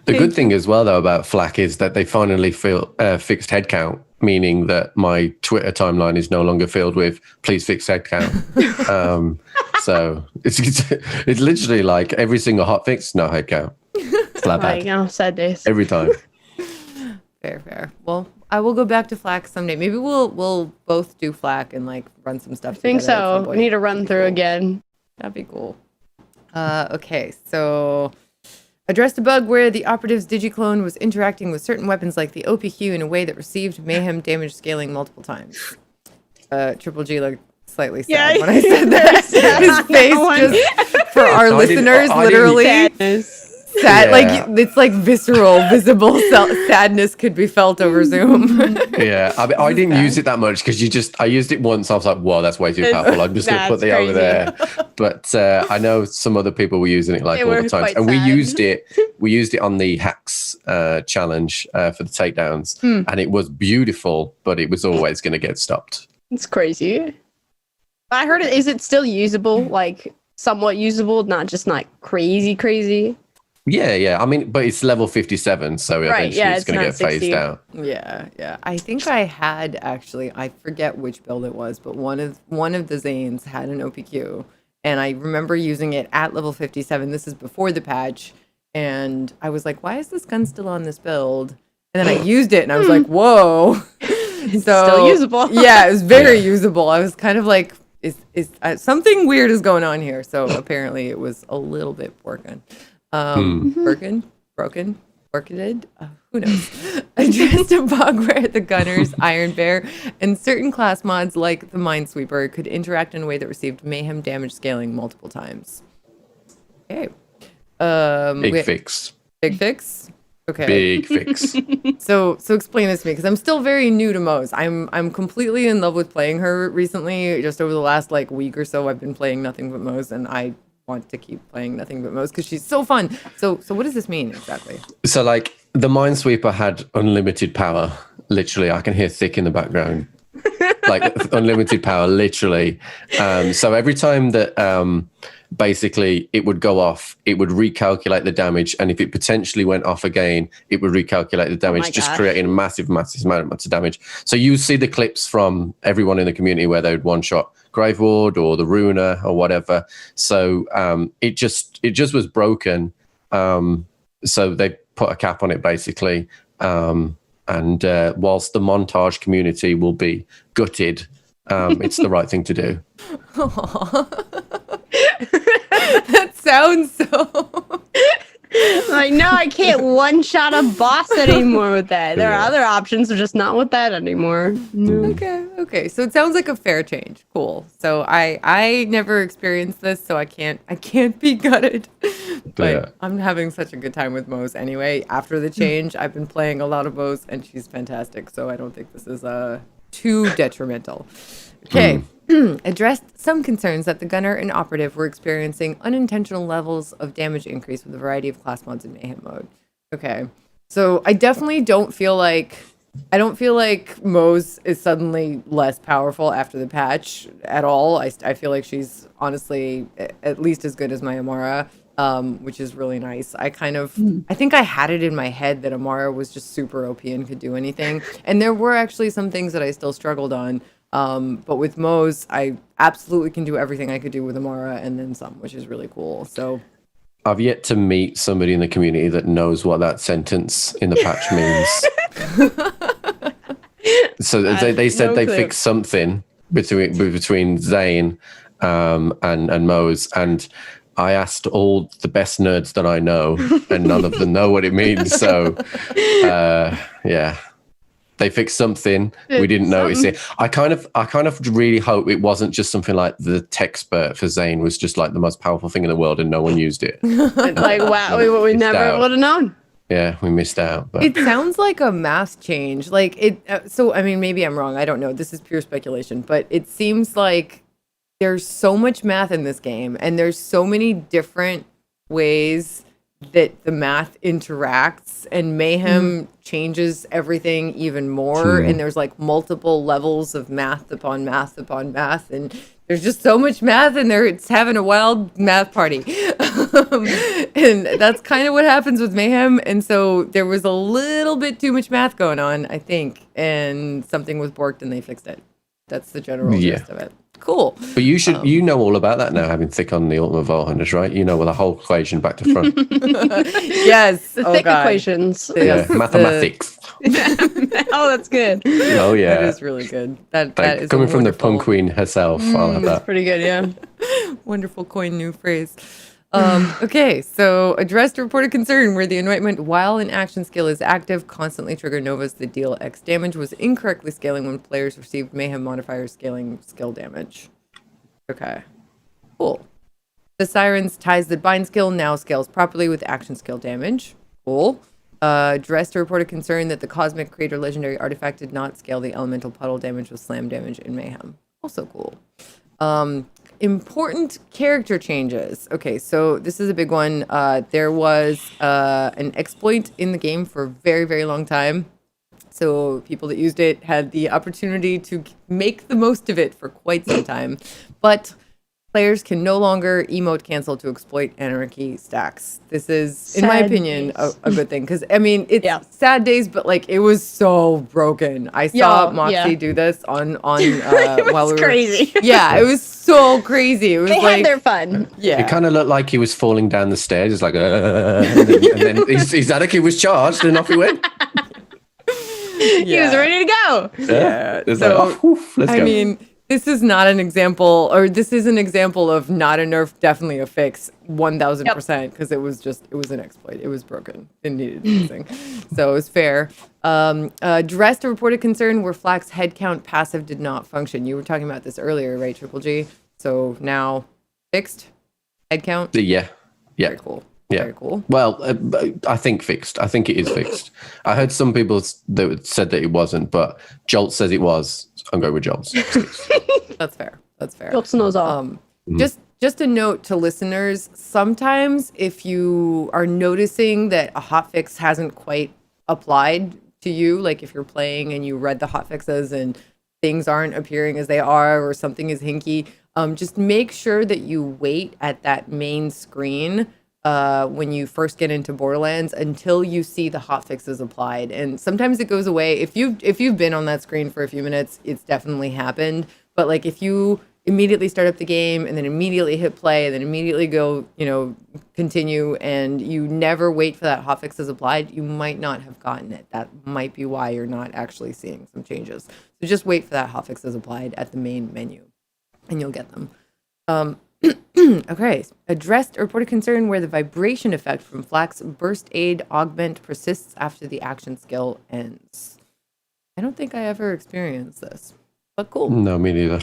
The good thing as well, though, about Flack is that they finally fixed headcount, meaning that my Twitter timeline is no longer filled with "please fix headcount." So it's literally like every single hotfix, no headcount. Flat like, bad. sad days. Every time. Fair. Well, I will go back to Flack someday. Maybe we'll both do Flack and like run some stuff. I think together at some so. point. We need to run through Cool. again. That'd be cool. Okay, so addressed a bug where the operative's digiclone was interacting with certain weapons like the OPQ in a way that received Mayhem damage scaling multiple times. Triple G looked slightly sad when I said that. His face just, for our I didn't- listeners, I didn't- literally Sadness. sad. Yeah. Like it's like visceral, visible sadness could be felt over Zoom. Yeah, I didn't use it that much because I used it once. I was like, "Whoa, that's way too powerful." I'm just going to put That's the over crazy. there. But I know some other people were using it like They all were the time, quite and we sad. used it. We used it on the hacks challenge for the takedowns, and it was beautiful, but it was always going to get stopped. It's crazy. I heard it. Is it still usable? Like somewhat usable, not just like crazy. Yeah. I mean, but it's level 57, so Right, eventually yeah, it's it's going to not get phased 60. out. Yeah. I think I had actually. I forget which build it was, but one of the Zanes had an OPQ, and I remember using it at level 57. This is before the patch, and I was like, "Why is this gun still on this build?" And then I used it, and I was like, "Whoa!" Still usable. Yeah, it was very usable. I was kind of like, "Is something weird is going on here?" So apparently, it was a little bit broken. Broken, orchided, who knows? Addressed a bug where the Gunners, Iron Bear, and certain class mods like the Minesweeper could interact in a way that received Mayhem damage scaling multiple times. Okay. Big fix. Big fix. Okay. Big fix. So explain this to me, because I'm still very new to Moze. I'm completely in love with playing her recently. Just over the last like week or so, I've been playing nothing but Moze, and I want to keep playing nothing but Moze because she's so fun. So what does this mean exactly? So like the Minesweeper had unlimited power. Literally, I can hear Thick in the background. Like unlimited power, literally. So every time that basically it would go off, it would recalculate the damage, and if it potentially went off again, it would recalculate the damage, just creating a massive amounts of damage. So you see the clips from everyone in the community where they would one-shot Graveward or the Ruiner or whatever. So it just was broken. So they put a cap on it basically. And whilst the montage community will be gutted, it's the right thing to do. That sounds so... Like, no, I can't one-shot a boss anymore with that. There are other options, but just not with that anymore. No. Okay. So it sounds like a fair change. Cool. So I never experienced this, so I can't be gutted. But Yeah. I'm having such a good time with Moze anyway. After the change, I've been playing a lot of Moze, and she's fantastic. So I don't think this is too detrimental. Okay. Addressed some concerns that the gunner and operative were experiencing unintentional levels of damage increase with a variety of class mods in Mayhem mode. Okay. So I definitely don't feel like Moze is suddenly less powerful after the patch at all. I feel like she's honestly at least as good as my Amara, which is really nice. I think I had it in my head that Amara was just super OP and could do anything. And there were actually some things that I still struggled on. But with Moze, I absolutely can do everything I could do with Amara and then some, which is really cool. So I've yet to meet somebody in the community that knows what that sentence in the patch means. So they said they fixed something between Zane and Moze, and I asked all the best nerds that I know, and none of them know what it means. So yeah. They fixed something. We didn't notice it. I kind of really hope it wasn't just something like the Techspert for Zane was just like the most powerful thing in the world and no one used it. Like, wow, we never would have known. Yeah, we missed out. But it sounds like a mass change. Like it. So I mean, maybe I'm wrong. I don't know. This is pure speculation, but it seems like there's so much math in this game, and there's so many different ways that the math interacts, and Mayhem changes everything even more. And there's like multiple levels of math upon math upon math, and there's just so much math in there. It's having a wild math party. And that's kind of what happens with Mayhem. And so there was a little bit too much math going on, I think, and something was borked and they fixed it. That's the general gist of it. Cool. But you should, you know all about that now, having Thick on the Ultimate Vault Hunters, right? You know the whole equation back to front. Yes. The thick equations. Yeah, mathematics. Oh, that's good. Oh yeah, that is really good. That is coming from the punk queen herself. I'll have That's that. pretty good, yeah. Wonderful coin new phrase. Okay, so addressed reported concern where the anointment while an action skill is active constantly trigger novas that deal X damage was incorrectly scaling when players received Mayhem modifier scaling skill damage. Okay, cool. The Siren's ties that bind skill now scales properly with action skill damage. Cool. Addressed a reported concern that the Cosmic Creator Legendary Artifact did not scale the elemental puddle damage with slam damage in Mayhem. Also cool. Important character changes. Okay, so this is a big one. There was an exploit in the game for a very, very long time. So people that used it had the opportunity to make the most of it for quite some time. But players can no longer emote cancel to exploit anarchy stacks. This is, in my opinion, a good thing. Because, I mean, it's sad days, but, like, it was so broken. I saw Moxie do this on while we were... crazy. Yeah, it was so crazy. It was They like... had their fun. Yeah. It kind of looked like he was falling down the stairs. It's like, and then his anarchy was charged and off he went. He was ready to go. Yeah. It's So, like, let's go. I mean... This is not an example, or this is an example of not a nerf, definitely a fix, 1000%, because it was an exploit. It was broken. It needed fixing. So it was fair. Addressed a reported concern where Flack's head count passive did not function. You were talking about this earlier, right, Triple G? So now fixed head count? Yeah. Very cool. Yeah. Very cool. Well, I think fixed. I think it is fixed. I heard some people that said that it wasn't, but Jolt says it was. I'm going with Jolt's. That's fair. That's fair. Jolts knows all. Just a note to listeners, sometimes if you are noticing that a hotfix hasn't quite applied to you, like if you're playing and you read the hotfixes and things aren't appearing as they are or something is hinky, just make sure that you wait at that main screen when you first get into Borderlands until you see the hotfixes applied. And sometimes it goes away. If you've been on that screen for a few minutes, it's definitely happened. But like if you immediately start up the game and then immediately hit play and then immediately go, continue, and you never wait for that hotfixes applied, you might not have gotten it. That might be why you're not actually seeing some changes. So just wait for that hotfixes applied at the main menu and you'll get them. Okay, addressed or reported concern where the vibration effect from Flak's burst aid augment persists after the action skill ends. I don't think I ever experienced this, but cool. No, me neither.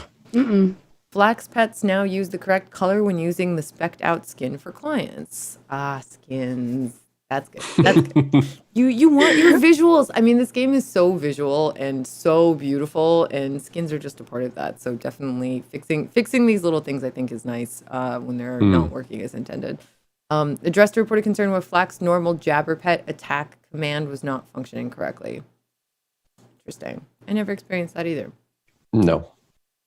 Flak's pets now use the correct color when using the spec'd out skin for clients. Skins. That's good. That's good. You want your visuals. I mean, this game is so visual and so beautiful, and skins are just a part of that. So definitely fixing these little things, I think, is nice when they're not working as intended. Addressed a reported concern with Flak's normal jabber pet attack command was not functioning correctly. Interesting. I never experienced that either. No.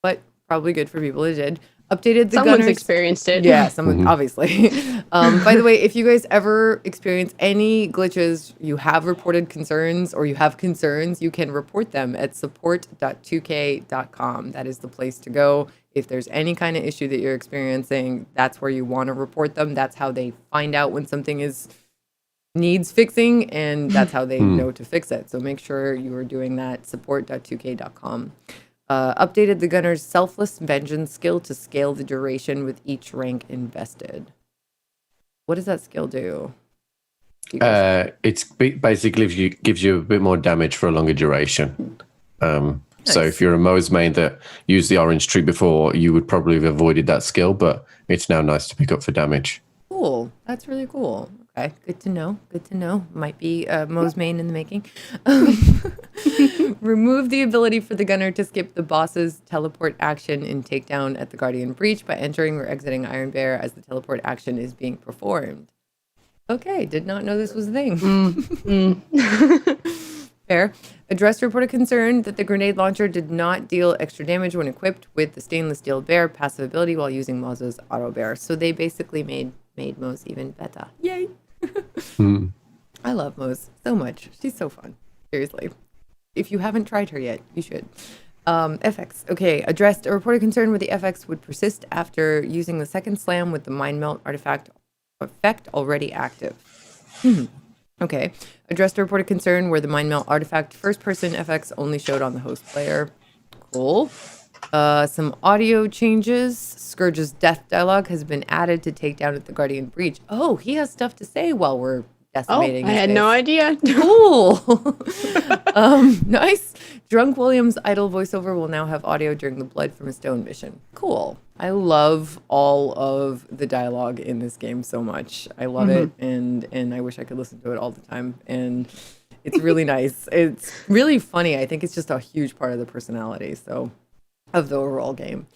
But probably good for people who did. Updated the Someone's gunners. experienced it. Yeah, someone, obviously. By the way, if you guys ever experience any glitches, you have reported concerns, or you have concerns, you can report them at support.2k.com. That is the place to go. If there's any kind of issue that you're experiencing, that's where you want to report them. That's how they find out when something needs fixing, and that's how they know to fix it. So make sure you are doing that, support.2k.com. Updated the gunner's selfless vengeance skill to scale the duration with each rank invested. What does that skill do? It's basically gives you a bit more damage for a longer duration. So if you're a Mo's main that used the orange tree before, you would probably have avoided that skill, but it's now nice to pick up for damage. Cool. That's really cool. Okay, good to know. Good to know. Might be Mo's main in the making. Remove the ability for the gunner to skip the boss's teleport action in takedown at the Guardian Breach by entering or exiting Iron Bear as the teleport action is being performed. Okay, did not know this was a thing. Fair. Addressed reported concern that the grenade launcher did not deal extra damage when equipped with the stainless steel bear passive ability while using Moz's auto bear. So they basically made Moz even better. Yay! I love Moz so much. She's so fun. Seriously. If you haven't tried her yet, you should. FX. Okay. Addressed a reported concern where the FX would persist after using the second slam with the mind melt artifact effect already active. Okay. Addressed a reported concern where the mind melt artifact first person FX only showed on the host player. Cool. Some audio changes. Scourge's death dialogue has been added to take down at the Guardian Breach. Oh, he has stuff to say while we're decimating. I had no idea. Cool. Nice. Drunk Williams' idle voiceover will now have audio during the Blood from a Stone mission. Cool. I love all of the dialogue in this game so much. I love it, and I wish I could listen to it all the time. And it's really nice. It's really funny. I think it's just a huge part of the personality of the overall game.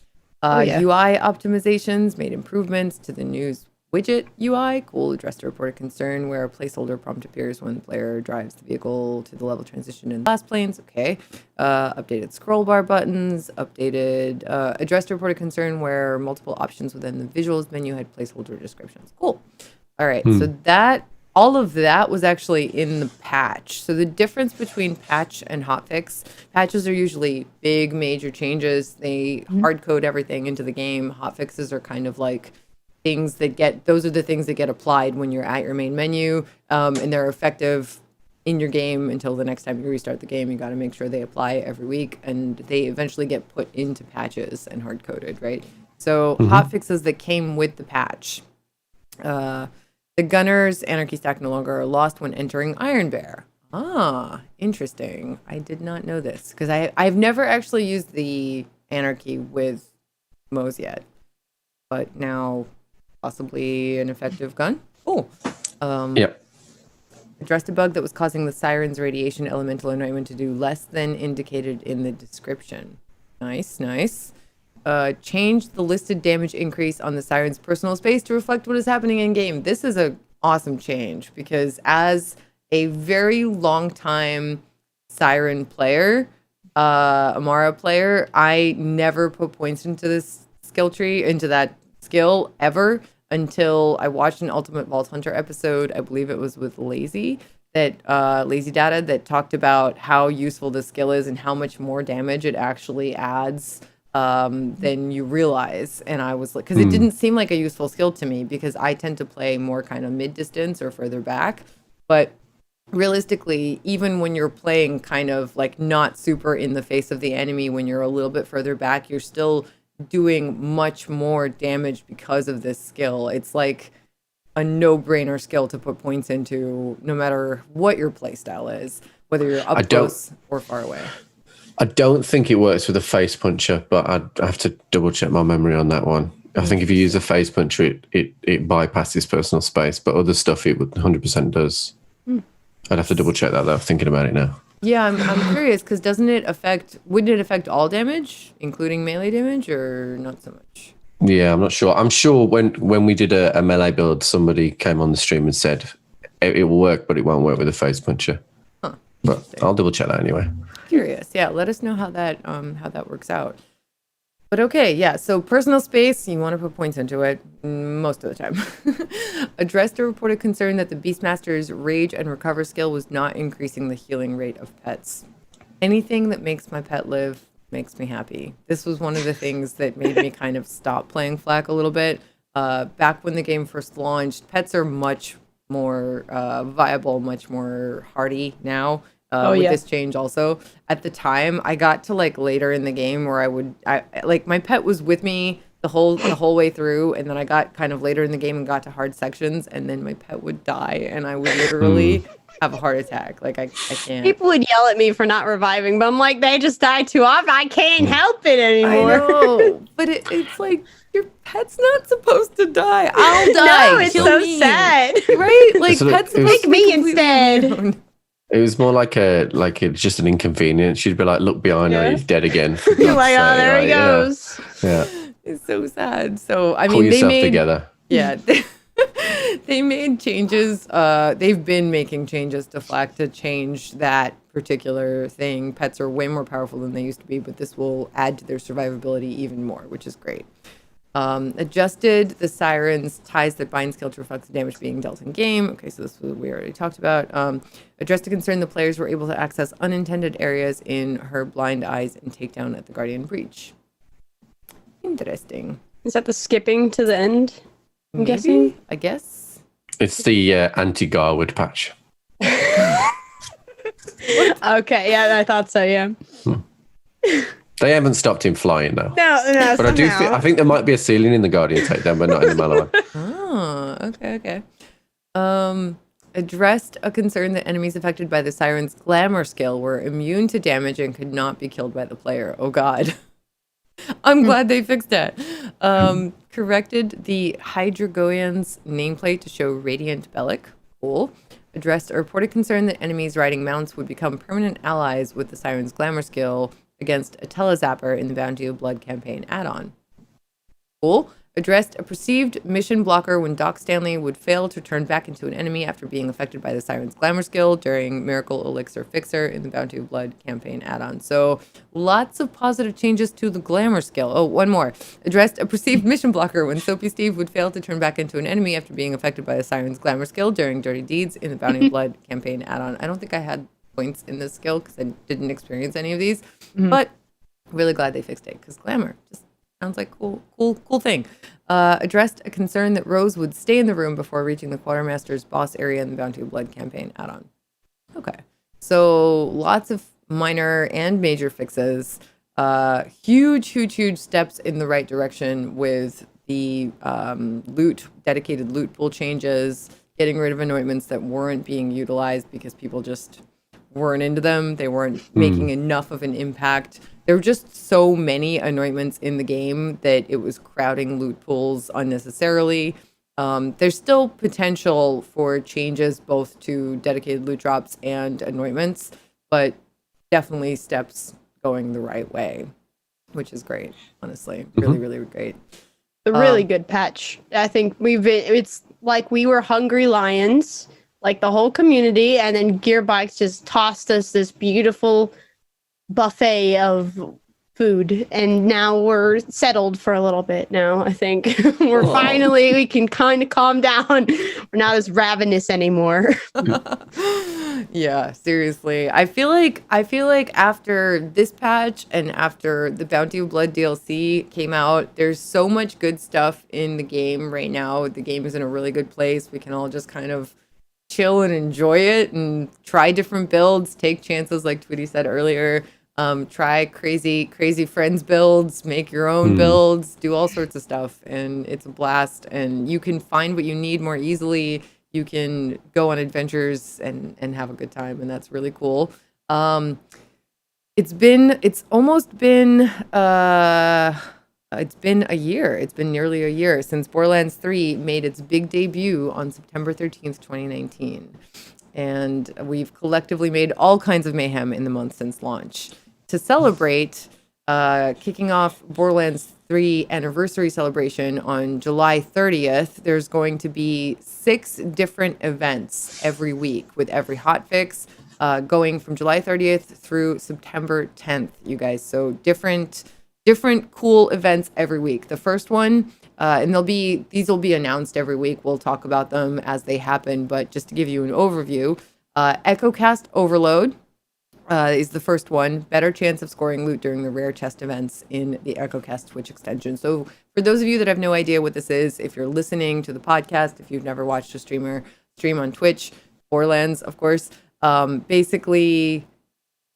UI optimizations made improvements to the news widget UI. Cool. Addressed a reported concern where a placeholder prompt appears when the player drives the vehicle to the level transition in last planes. Okay. Updated scroll bar buttons. Addressed a reported concern where multiple options within the visuals menu had placeholder descriptions. Cool. All right. So all of that was actually in the patch. So the difference between patch and hotfix, patches are usually big, major changes. They hard code everything into the game. Hotfixes are kind of like those are the things that get applied when you're at your main menu, and they're effective in your game until the next time you restart the game. You got to make sure they apply every week, and they eventually get put into patches and hard coded, right? So hotfixes that came with the patch. The gunner's anarchy stack no longer are lost when entering Iron Bear. Ah, interesting. I did not know this because I've never actually used the anarchy with Moz yet, but now possibly an effective gun. Oh, Yep. Addressed a bug that was causing the siren's radiation elemental anointment to do less than indicated in the description. Nice, nice. Changed the listed damage increase on the siren's personal space to reflect what is happening in game. This is a awesome change because as a very long time siren player, Amara player, I never put points into this skill tree, into that skill ever until I watched an Ultimate Vault Hunter episode. I believe it was with Lazy Data that talked about how useful this skill is and how much more damage it actually adds than you realize. And I was like, because it didn't seem like a useful skill to me because I tend to play more kind of mid distance or further back. But realistically, even when you're playing kind of like not super in the face of the enemy, when you're a little bit further back, you're still doing much more damage because of this skill. It's like a no-brainer skill to put points into no matter what your playstyle is, whether you're up close or far away. I don't think it works with a face puncher, but I'd have to double check my memory on that one. I think if you use a face puncher, it bypasses personal space, but other stuff it would 100% does. I'd have to double check that though, thinking about it now. Yeah, I'm curious because wouldn't it affect all damage, including melee damage, or not so much? Yeah, I'm not sure. I'm sure when we did a melee build, somebody came on the stream and said it will work, but it won't work with a face puncher. Huh. But I'll double check that anyway. Curious. Yeah, let us know how that works out. But okay, yeah, so personal space, you want to put points into it most of the time. Addressed a reported concern that the Beastmaster's Rage and Recover skill was not increasing the healing rate of pets. Anything that makes my pet live makes me happy. This was one of the things that made me kind of stop playing Flak a little bit. Back when the game first launched, pets are much more viable, much more hardy now. With this change also. At the time, I got to like later in the game where I like my pet was with me the whole way through, and then I got kind of later in the game and got to hard sections, and then my pet would die, and I would literally have a heart attack. Like I can't. People would yell at me for not reviving, but I'm like, they just die too often. I can't help it anymore. I know, but it's like your pet's not supposed to die. I'll die. No, it's Kill so me. sad. Right? Like So pets it was- supposed to Make be me completely instead. alone. It was more like it's just an inconvenience. She'd be like, look behind her, he's dead again. For You're God's like, oh, sake. there he Like, goes. Yeah. It's so sad. So I Pull mean, yourself together. Yeah, they made changes. They've been making changes to Flak to change that particular thing. Pets are way more powerful than they used to be, but this will add to their survivability even more, which is great. Adjusted the Siren's ties that bind skill to reflect the damage being dealt in game. Okay, so this was we already talked about. Addressed a concern the players were able to access unintended areas in her blind eyes and take down at the Guardian Breach. Interesting. Is that the skipping to the end? I'm Maybe? guessing. I guess. It's the anti-Garwood patch. Okay, yeah, I thought so, yeah. They haven't stopped him flying though. No, But I think there might be a ceiling in the Guardian takedown, but not in the Mallow one. Oh, okay. Addressed a concern that enemies affected by the Siren's glamour skill were immune to damage and could not be killed by the player. Oh god. I'm glad they fixed that. Corrected the Hydragoian's nameplate to show Radiant Bellic. Cool. Addressed a reported concern that enemies riding mounts would become permanent allies with the Siren's glamour skill against a Telezapper in the Bounty of Blood campaign add-on. Cool. Addressed a perceived mission blocker when Doc Stanley would fail to turn back into an enemy after being affected by the Siren's glamour skill during Miracle Elixir Fixer in the Bounty of Blood campaign add-on. So lots of positive changes to the glamour skill. Oh, one more. Addressed a perceived mission blocker when Soapy Steve would fail to turn back into an enemy after being affected by the Siren's glamour skill during Dirty Deeds in the Bounty of Blood campaign add-on. I don't think I had points in this skill because I didn't experience any of these, but really glad they fixed it because glamour just sounds like cool thing. Addressed a concern that Rose would stay in the room before reaching the Quartermaster's boss area in the Bounty of Blood campaign add-on. Okay, so lots of minor and major fixes. Huge steps in the right direction with the dedicated loot pool changes, getting rid of anointments that weren't being utilized because people just weren't into them. They weren't making enough of an impact. There were just so many anointments in the game that it was crowding loot pools unnecessarily. There's still potential for changes both to dedicated loot drops and anointments, but definitely steps going the right way, which is great, honestly. Really, really great. A really good patch. I think it's like we were hungry lions, like the whole community, and then Gearbox just tossed us this beautiful buffet of food, and now we're settled for a little bit now. I think we can kind of calm down. We're not as ravenous anymore. Yeah, seriously. I feel like after this patch and after the Bounty of Blood DLC came out, there's so much good stuff in the game right now. The game is in a really good place. We can all just kind of chill and enjoy it and try different builds, take chances like Tweety said earlier. Try crazy friends builds, make your own builds, do all sorts of stuff, and it's a blast. And you can find what you need more easily. You can go on adventures and have a good time, and that's really cool. It's been a year. It's been nearly a year since Borderlands 3 made its big debut on September 13th, 2019. And we've collectively made all kinds of mayhem in the month since launch. To celebrate, kicking off Borderlands 3 anniversary celebration on July 30th, there's going to be 6 different events every week with every hotfix, going from July 30th through September 10th, you guys. So different cool events every week. The first one, and these will be announced every week. We'll talk about them as they happen, but just to give you an overview, Echocast Overload is the first one. Better chance of scoring loot during the rare chest events in the Echocast Twitch extension. So for those of you that have no idea what this is, if you're listening to the podcast, if you've never watched a streamer stream on Twitch, Borderlands, of course, basically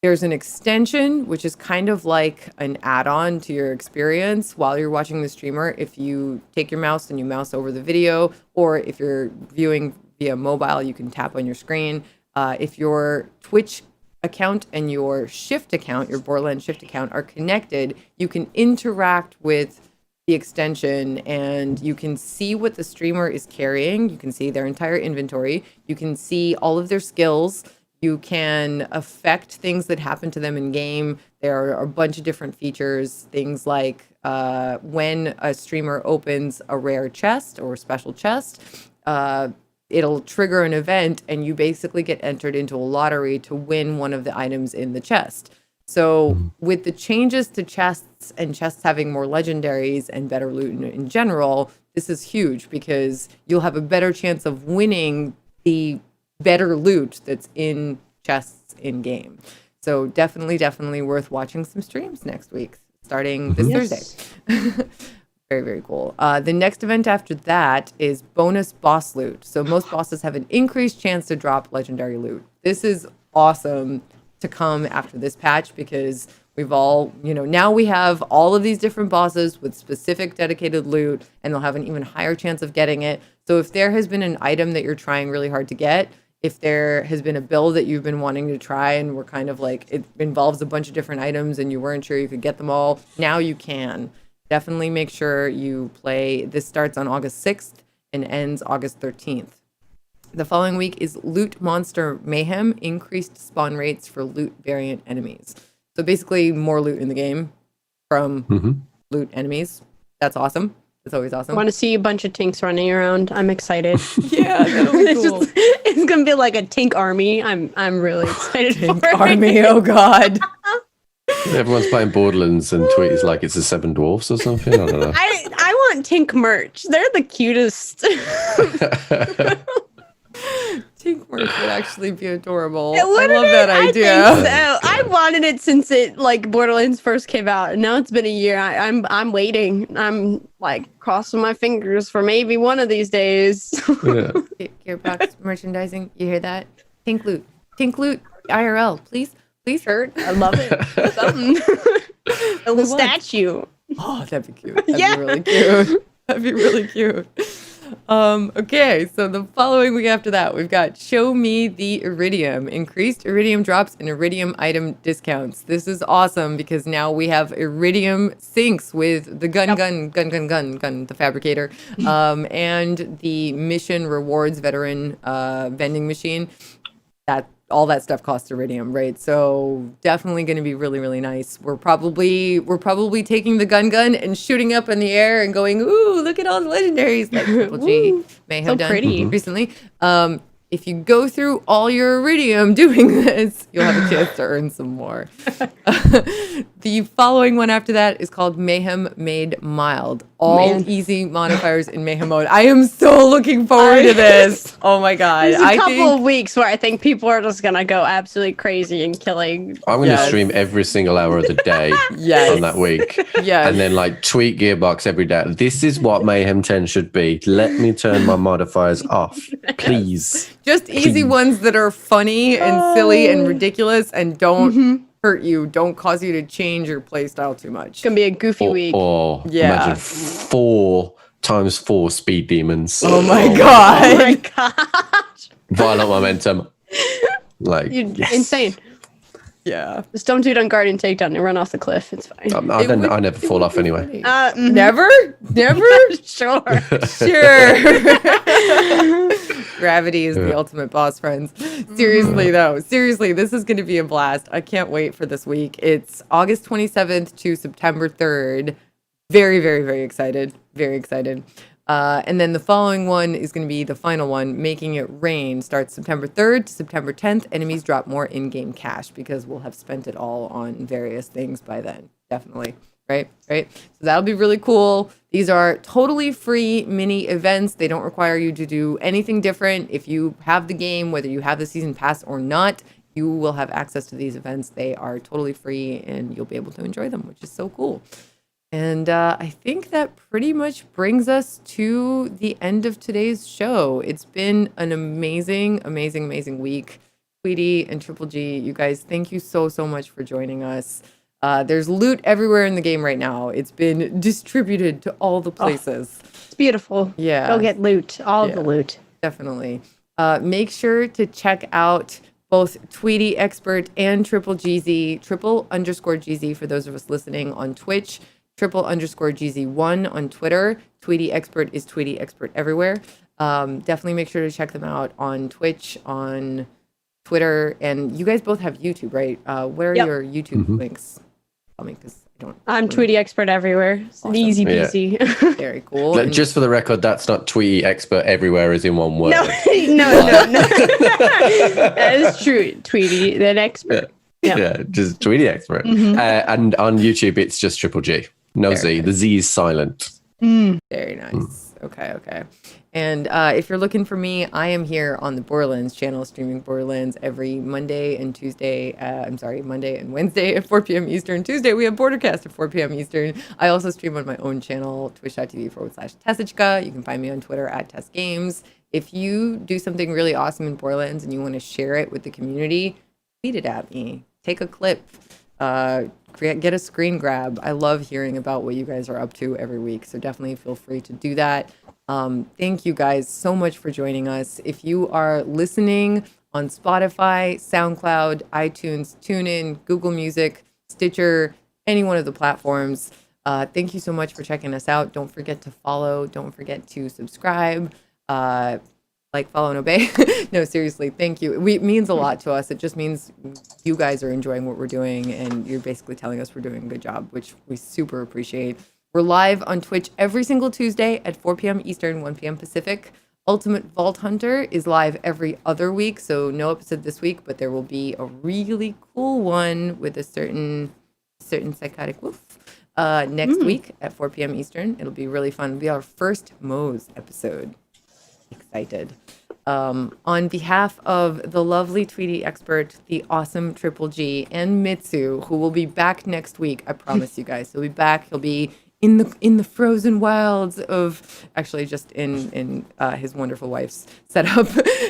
there's an extension, which is kind of like an add-on to your experience while you're watching the streamer. If you take your mouse and you mouse over the video, or if you're viewing via mobile, you can tap on your screen. If your Twitch account and your Shift account, your Borderlands Shift account, are connected, you can interact with the extension and you can see what the streamer is carrying. You can see their entire inventory. You can see all of their skills. You can affect things that happen to them in game. There are a bunch of different features, things like when a streamer opens a rare chest or a special chest, it'll trigger an event and you basically get entered into a lottery to win one of the items in the chest. So with the changes to chests and chests having more legendaries and better loot in general, this is huge because you'll have a better chance of winning the better loot that's in chests in game. So definitely worth watching some streams next week, starting this Thursday. Very, very cool. The next event after that is bonus boss loot. So most bosses have an increased chance to drop legendary loot. This is awesome to come after this patch because we've all, now we have all of these different bosses with specific dedicated loot, and they'll have an even higher chance of getting it. So if there has been an item that you're trying really hard to get, if there has been a build that you've been wanting to try and we're kind of like, it involves a bunch of different items and you weren't sure you could get them all, now you can. Definitely make sure you play. This starts on August 6th and ends August 13th. The following week is Loot Monster Mayhem, increased spawn rates for loot variant enemies. So basically more loot in the game from loot enemies. That's awesome. That's always awesome. I want to see a bunch of tinks running around. I'm excited. Yeah, that'll be cool. It's gonna be like a tink army. I'm really excited Tink for army, it. oh god. Everyone's playing Borderlands and Tweety's like it's the Seven Dwarfs or something. I don't know. I want tink merch. They're the cutest. Tink merch would actually be adorable. I love that idea. I think so. I wanted it since Borderlands first came out, and now it's been a year. I'm waiting. I'm like crossing my fingers for maybe one of these days. Yeah. Gearbox merchandising. You hear that? Tink loot, IRL, please. Shirt. I love it. Something. A little statue. Oh, that'd be cute. That'd be really cute. That'd be really cute. Okay, so the following week after that, we've got Show Me the Iridium. Increased Iridium drops and Iridium item discounts. This is awesome because now we have Iridium syncs with the gun, the fabricator, and the mission rewards veteran vending machine. All that stuff costs Iridium, right? So definitely going to be really, really nice. We're probably taking the gun and shooting up in the air and going, ooh, look at all the legendaries like Triple G may have done recently. If you go through all your Iridium doing this, you'll have a chance to earn some more. The following one after that is called Mayhem Made Mild. All easy modifiers in Mayhem mode. I am so looking forward to this. Oh my god. There's a couple of weeks where I think people are just gonna go absolutely crazy and killing. I'm going to stream every single hour of the day on that week. Yes. And then like tweet Gearbox every day. This is what Mayhem 10 should be. Let me turn my modifiers off, please. Just easy ones that are funny and silly and ridiculous and don't hurt you, don't cause you to change your playstyle too much. It's gonna be a goofy week. Or imagine 4 times 4 speed demons. Oh my god. Oh my gosh. Violent momentum. Like insane. Yeah. Just don't do it on Guardian Takedown and run off the cliff. It's fine. I never fall off anyway. Never? Sure. Gravity is the ultimate boss, friends. Seriously, though. Seriously, this is going to be a blast. I can't wait for this week. It's August 27th to September 3rd. Very, very, very excited. Very excited. And then the following one is going to be the final one, Making It Rain. Starts September 3rd to September 10th. Enemies drop more in-game cash because we'll have spent it all on various things by then. Definitely. Right? So that'll be really cool. These are totally free mini events. They don't require you to do anything different. If you have the game, whether you have the season pass or not, you will have access to these events. They are totally free and you'll be able to enjoy them, which is so cool. And I think that pretty much brings us to the end of today's show. It's been an amazing, amazing, amazing week. Tweety and Triple G, you guys, thank you so, so much for joining us. There's loot everywhere in the game right now. It's been distributed to all the places. It's beautiful. Yeah. Go get loot. All of the loot. Definitely. Make sure to check out both TweetyExpert and Triple_GZ for those of us listening on Twitch. _GZ1 on Twitter. TweetyExpert is TweetyExpert everywhere. Definitely make sure to check them out on Twitch, on Twitter, and you guys both have YouTube, right? Where are your YouTube links? Tell me, because I don't. I'm TweetyExpert everywhere. Awesome. Easy peasy. Yeah. Very cool. Just for the record, that's not TweetyExpert everywhere is in one word. No. That is true. Tweety, then expert. Yeah, just TweetyExpert. And on YouTube, it's just Triple G. No Z. Nice. The Z is silent. Very nice. Okay. And if you're looking for me, I am here on the Borderlands channel, streaming Borderlands every Monday and Wednesday at 4 p.m. Eastern. Tuesday, we have Bordercast at 4 p.m. Eastern. I also stream on my own channel, twitch.tv/Tessichka. You can find me on Twitter at TessGames. If you do something really awesome in Borderlands and you want to share it with the community, tweet it at me. Take a clip. Get a screen grab. I love hearing about what you guys are up to every week, so definitely feel free to do that. Thank you guys so much for joining us. If you are listening on Spotify, SoundCloud, iTunes, TuneIn, Google Music, Stitcher, any one of the platforms, thank you so much for checking us out. Don't forget to follow. Don't forget to subscribe. Like, follow, and obey. No, seriously, thank you. It means a lot to us. It just means you guys are enjoying what we're doing, and you're basically telling us we're doing a good job, which we super appreciate. We're live on Twitch every single Tuesday at 4 p.m. Eastern, 1 p.m. Pacific. Ultimate Vault Hunter is live every other week, so no episode this week, but there will be a really cool one with a certain psychotic wolf next week at 4 p.m. Eastern. It'll be really fun. It'll be our first Moe's episode. Excited. On behalf of the lovely TweetyExpert, the awesome Triple G, and Mitsu, who will be back next week, I promise you guys. He'll be back. He'll be in the frozen wilds of, actually just in his wonderful wife's setup,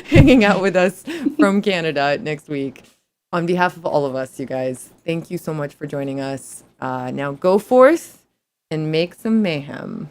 hanging out with us from Canada next week. On behalf of all of us, you guys, thank you so much for joining us. Now go forth and make some mayhem.